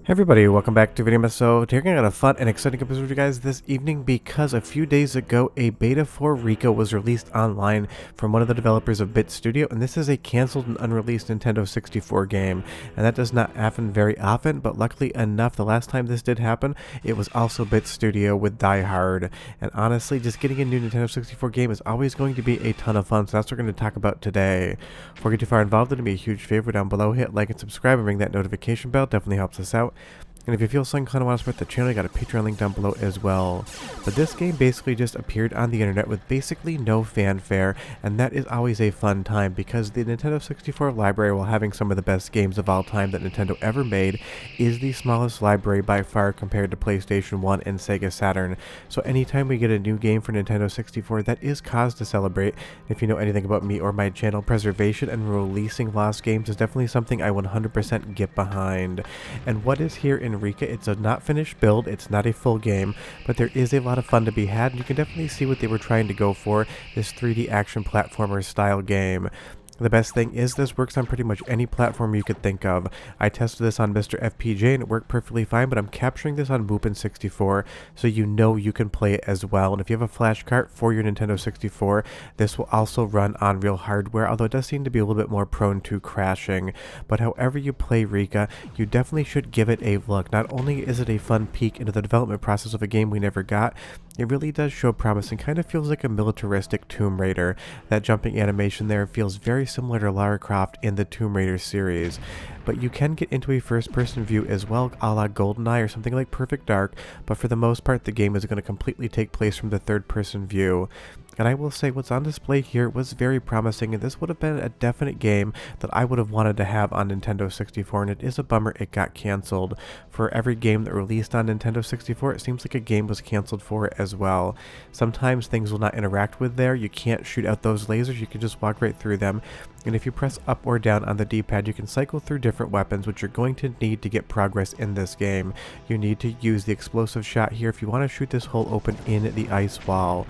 Hey everybody, welcome back to Video episode. Here, I got a fun and exciting episode for you guys this evening because a few days ago a beta for Riqa was released online from one of the developers of Bit Studio, and this is a cancelled and unreleased Nintendo 64 game, and that does not happen very often, but luckily enough, the last time this did happen, it was also Bit Studio with Die Hard, and honestly, just getting a new Nintendo 64 game is always going to be a ton of fun, so that's what we're going to talk about today. Before we get too far involved, it'd be a huge favor down below, hit like and subscribe and ring that notification bell, definitely helps us out. And if you feel so inclined to want to support the channel, you got a Patreon link down below as well. But this game basically just appeared on the internet with basically no fanfare, and that is always a fun time because the Nintendo 64 library, while having some of the best games of all time that Nintendo ever made, is the smallest library by far compared to PlayStation 1 and Sega Saturn. So anytime we get a new game for Nintendo 64, that is cause to celebrate. If you know anything about me or my channel, preservation and releasing lost games is definitely something I 100% get behind. And what is here in Riqa, it's a not finished build, it's not a full game, but there is a lot of fun to be had, and you can definitely see what they were trying to go for, this 3D action platformer style game. The best thing is this works on pretty much any platform you could think of. I tested this on MiSTer FPGA and it worked perfectly fine, but I'm capturing this on Mupen 64 so you know you can play it as well. And if you have a flash card for your Nintendo 64, this will also run on real hardware, although it does seem to be a little bit more prone to crashing. But however you play Riqa, you definitely should give it a look. Not only is it a fun peek into the development process of a game we never got, it really does show promise and kind of feels like a militaristic Tomb Raider. That jumping animation there feels very similar to Lara Croft in the Tomb Raider series. But you can get into a first-person view as well, a la GoldenEye or something like Perfect Dark, but for the most part the game is going to completely take place from the third-person view. And I will say what's on display here was very promising, and this would have been a definite game that I would have wanted to have on Nintendo 64, and it is a bummer it got cancelled. For every game that released on Nintendo 64, it seems like a game was cancelled for it as well. Sometimes things will not interact with there, you can't shoot out those lasers, you can just walk right through them. And if you press up or down on the D-pad, you can cycle through different weapons, which you're going to need to get progress in this game. You need to use the explosive shot here if you want to shoot this hole open in the ice wall.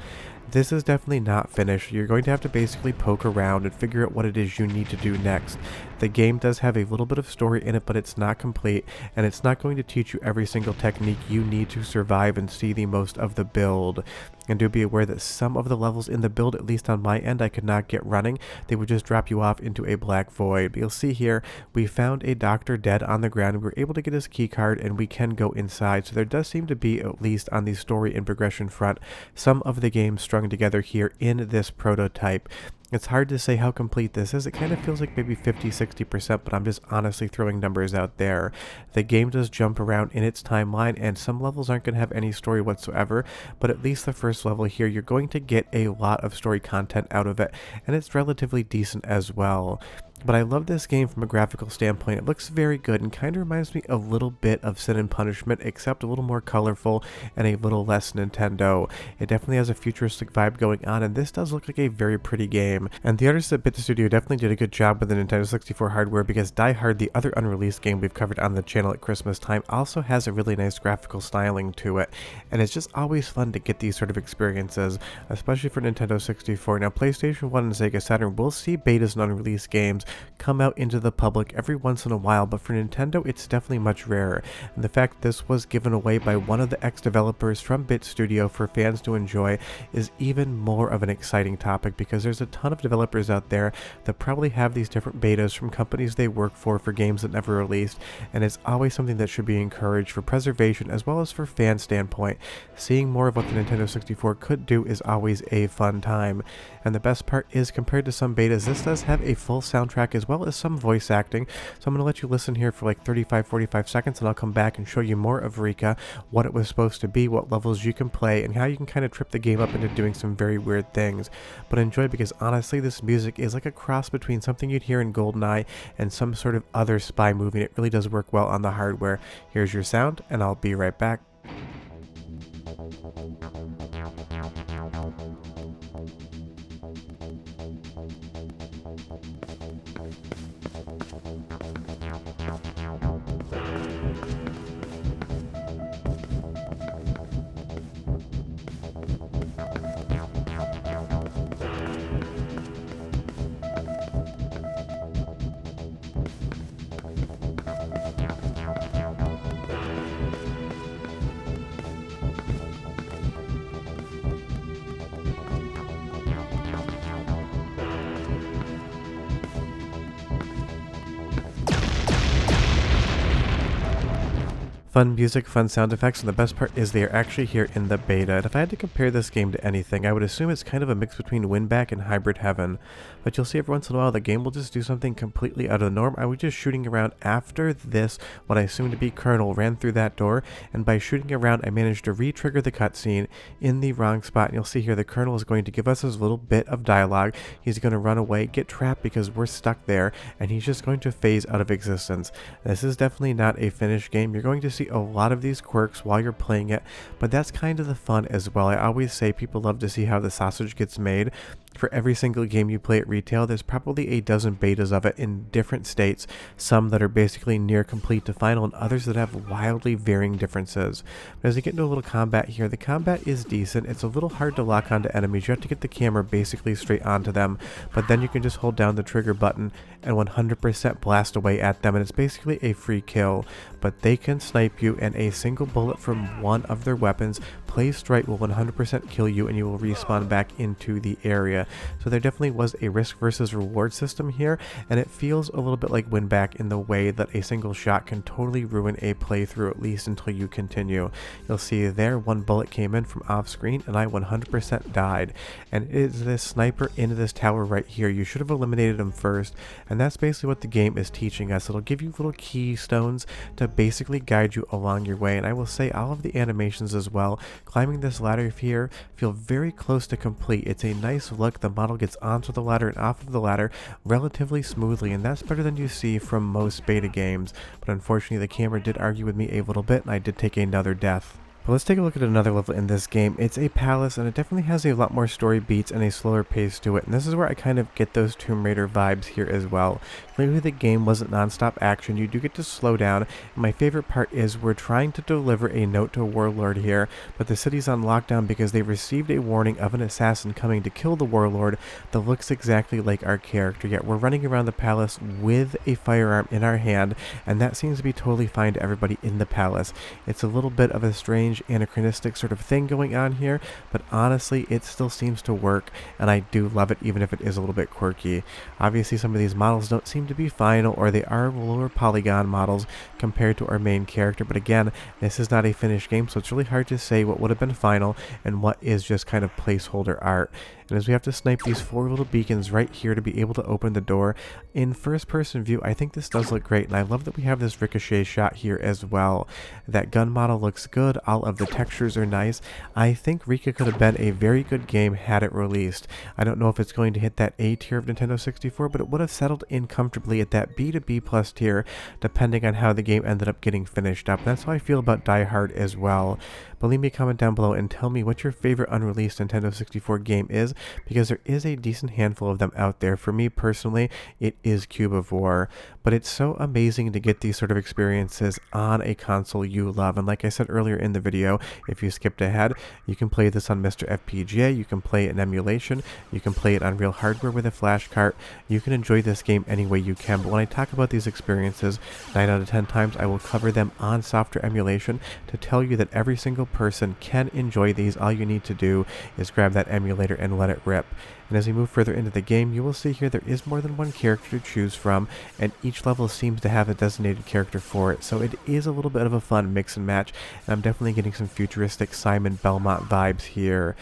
This is definitely not finished. You're going to have to basically poke around and figure out what it is you need to do next. The game does have a little bit of story in it, but it's not complete, and it's not going to teach you every single technique you need to survive and see the most of the build. And do be aware that some of the levels in the build, at least on my end, I could not get running. They would just drop you off into a black void. But you'll see here, we found a doctor dead on the ground. We were able to get his key card, and we can go inside. So there does seem to be, at least on the story and progression front, some of the game strung together here in this prototype. It's hard to say how complete this is. It kind of feels like maybe 50-60%, but I'm just honestly throwing numbers out there. The game does jump around in its timeline, and some levels aren't going to have any story whatsoever, but at least the first level here, you're going to get a lot of story content out of it, and it's relatively decent as well. But I love this game from a graphical standpoint. It looks very good and kind of reminds me a little bit of Sin and Punishment, except a little more colorful and a little less Nintendo. It definitely has a futuristic vibe going on, and this does look like a very pretty game. And the artists at Bit Studio definitely did a good job with the Nintendo 64 hardware, because Die Hard, the other unreleased game we've covered on the channel at Christmas time, also has a really nice graphical styling to it. And it's just always fun to get these sort of experiences, especially for Nintendo 64. Now, PlayStation 1 and Sega Saturn will see betas and unreleased games come out into the public every once in a while, but for Nintendo it's definitely much rarer, and the fact this was given away by one of the ex-developers from Bit Studio for fans to enjoy is even more of an exciting topic, because there's a ton of developers out there that probably have these different betas from companies they work for games that never released, and it's always something that should be encouraged for preservation as well as for fan standpoint. Seeing more of what the Nintendo 64 could do is always a fun time, and the best part is, compared to some betas, this does have a full soundtrack as well as some voice acting. So I'm going to let you listen here for like 35-45 seconds, and I'll come back and show you more of Riqa, what it was supposed to be, what levels you can play, and how you can kind of trip the game up into doing some very weird things. But enjoy, because honestly this music is like a cross between something you'd hear in GoldenEye and some sort of other spy movie, and it really does work well on the hardware. Here's your sound, and I'll be right back. Fun music, fun sound effects, and the best part is they are actually here in the beta. And if I had to compare this game to anything, I would assume it's kind of a mix between Winback and Hybrid Heaven. But you'll see every once in a while the game will just do something completely out of the norm. I was just shooting around after this, what I assumed to be Colonel ran through that door, and by shooting around I managed to re-trigger the cutscene in the wrong spot. And you'll see here the Colonel is going to give us his little bit of dialogue. He's going to run away, get trapped because we're stuck there, and he's just going to phase out of existence. This is definitely not a finished game. You're going to see a lot of these quirks while you're playing it, but that's kind of the fun as well. I always say people love to see how the sausage gets made. For every single game you play at retail, there's probably a dozen betas of it in different states, some that are basically near complete to final and others that have wildly varying differences. But as you get into a little combat here, the combat is decent. It's a little hard to lock onto enemies. You have to get the camera basically straight onto them, but then you can just hold down the trigger button and 100% blast away at them, and it's basically a free kill. But they can snipe you, and a single bullet from one of their weapons placed right will 100% kill you, and you will respawn back into the area. So there definitely was a risk versus reward system here, and it feels a little bit like Winback in the way that a single shot can totally ruin a playthrough, at least until you continue. You'll see there one bullet came in from off screen and I 100% died, and it is this sniper into this tower right here. You should have eliminated him first, and that's basically what the game is teaching us. It'll give you little keystones to basically guide you along your way, and I will say all of the animations as well. Climbing this ladder here feel very close to complete. It's a nice look. The model gets onto the ladder and off of the ladder relatively smoothly, and that's better than you see from most beta games. But unfortunately the camera did argue with me a little bit, and I did take another death. But let's take a look at another level in this game. It's a palace, and it definitely has a lot more story beats and a slower pace to it, and this is where I kind of get those Tomb Raider vibes here as well. Clearly the game wasn't non-stop action. You do get to slow down, and my favorite part is we're trying to deliver a note to a warlord here, but the city's on lockdown because they received a warning of an assassin coming to kill the warlord that looks exactly like our character, yet we're running around the palace with a firearm in our hand, and that seems to be totally fine to everybody in the palace. It's a little bit of a strange anachronistic sort of thing going on here, but honestly it still seems to work, and I do love it even if it is a little bit quirky. Obviously some of these models don't seem to be final, or they are lower polygon models compared to our main character, but again, this is not a finished game, so it's really hard to say what would have been final and what is just kind of placeholder art. And as we have to snipe these 4 little beacons right here to be able to open the door in first person view, I think this does look great, and I love that we have this ricochet shot here as well. That gun model looks good, all of the textures are nice. I think Riqa could have been a very good game had it released. I don't know if it's going to hit that A tier of Nintendo 64, but it would have settled in comfortably at that B to B plus tier depending on how the game ended up getting finished up. And that's how I feel about Die Hard as well. But leave me a comment down below and tell me what your favorite unreleased Nintendo 64 game is, because there is a decent handful of them out there. For me personally, it is Cube of War, but it's so amazing to get these sort of experiences on a console you love. And like I said earlier in the video, if you skipped ahead, you can play this on MiSTer FPGA, you can play it in emulation, you can play it on real hardware with a flash cart. You can enjoy this game any way you can, but when I talk about these experiences, 9 out of 10 times I will cover them on software emulation to tell you that every single person can enjoy these. All you need to do is grab that emulator and let it rip. And as we move further into the game, you will see here there is more than one character to choose from, and each level seems to have a designated character for it, so it is a little bit of a fun mix and match, and I'm definitely getting some futuristic Simon Belmont vibes here.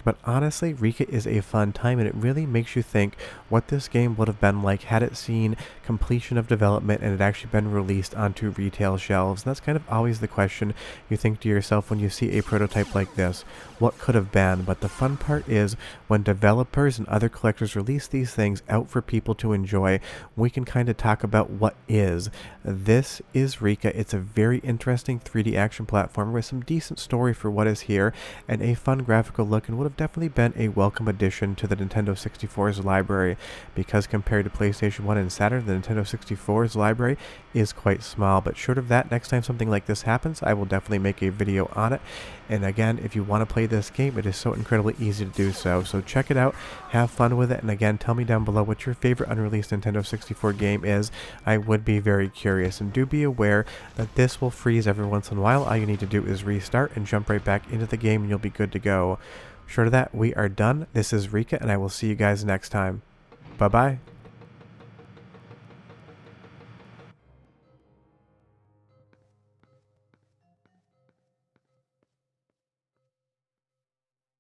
But honestly, Riqa is a fun time, and it really makes you think what this game would have been like had it seen completion of development and it actually been released onto retail shelves. And that's kind of always the question you think to yourself when you see a prototype like this. What could have been? But the fun part is when developers and other collectors release these things out for people to enjoy, we can kind of talk about what is. This is Riqa. It's a very interesting 3D action platformer with some decent story for what is here and a fun graphical look, and would have definitely been a welcome addition to the Nintendo 64's library, because compared to PlayStation 1 and Saturn, the Nintendo 64's library is quite small. But short of that, next time something like this happens, I will definitely make a video on it. And again, if you want to play this game, it is so incredibly easy to do so. So check it out, have fun with it, and again, tell me down below what your favorite unreleased Nintendo 64 game is. I would be very curious, and do be aware that this will freeze every once in a while. All you need to do is restart and jump right back into the game, and you'll be good to go. Short of that, we are done. This is Riqa, and I will see you guys next time. Bye-bye.